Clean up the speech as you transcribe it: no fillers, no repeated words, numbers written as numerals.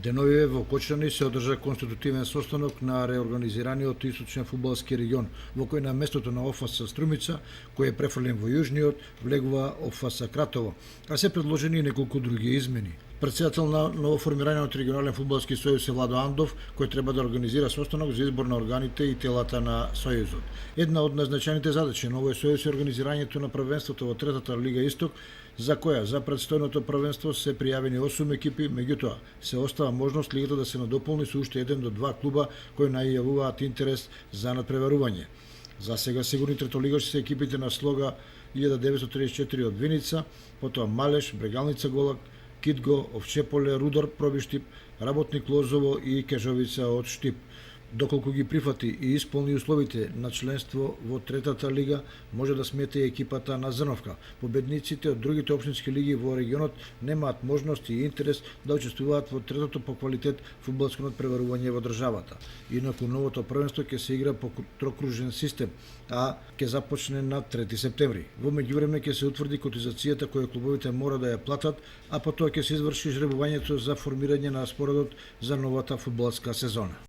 Деновиве во Кочани се одржа конститутивен состанок на реорганизираниот источен фудбалски регион, во кој на местото на ОФС Струмица, кој е префрлен во јужниот, влегува ОФС Кратово, а се предложени и неколку други измени. Председател на новоформираниот регионален фудбалски сојуз е Владо Андов, кој треба да организира состанок за избор на органите и телата на сојузот. Една од најзначајните задачи на овој сојуз е организирањето на првенството во третата Лига Исток, за која за предстојното првенство се пријавени 8 екипи, меѓутоа се остава можност лигата да се надополни со уште 1 до 2 клуба кои најавуваат интерес за надпреварување. За сега сигурни третолигачи се екипите на Слога 1934 од Виница, потоа Малеш, Брегалница Голак, Китго, Овчеполе, Рудар Пробиштип, Работник Лозово и Кежовица од Штип. Доколку ги прифати и исполни условите на членство во третата лига, може да смете и екипата на Зрновка. Победниците од другите општински лиги во регионот немаат можност и интерес да учествуваат во третото по квалитет фудбалско надпреварување во државата. Инаку новото првенство ќе се игра по трокружен систем, а ќе започне на 3 септември. Во меѓувреме ќе се утврди котизацијата која клубовите мора да ја платат, а потоа ќе се изврши жребувањето за формирање на споредот за новата фудбалска сезона.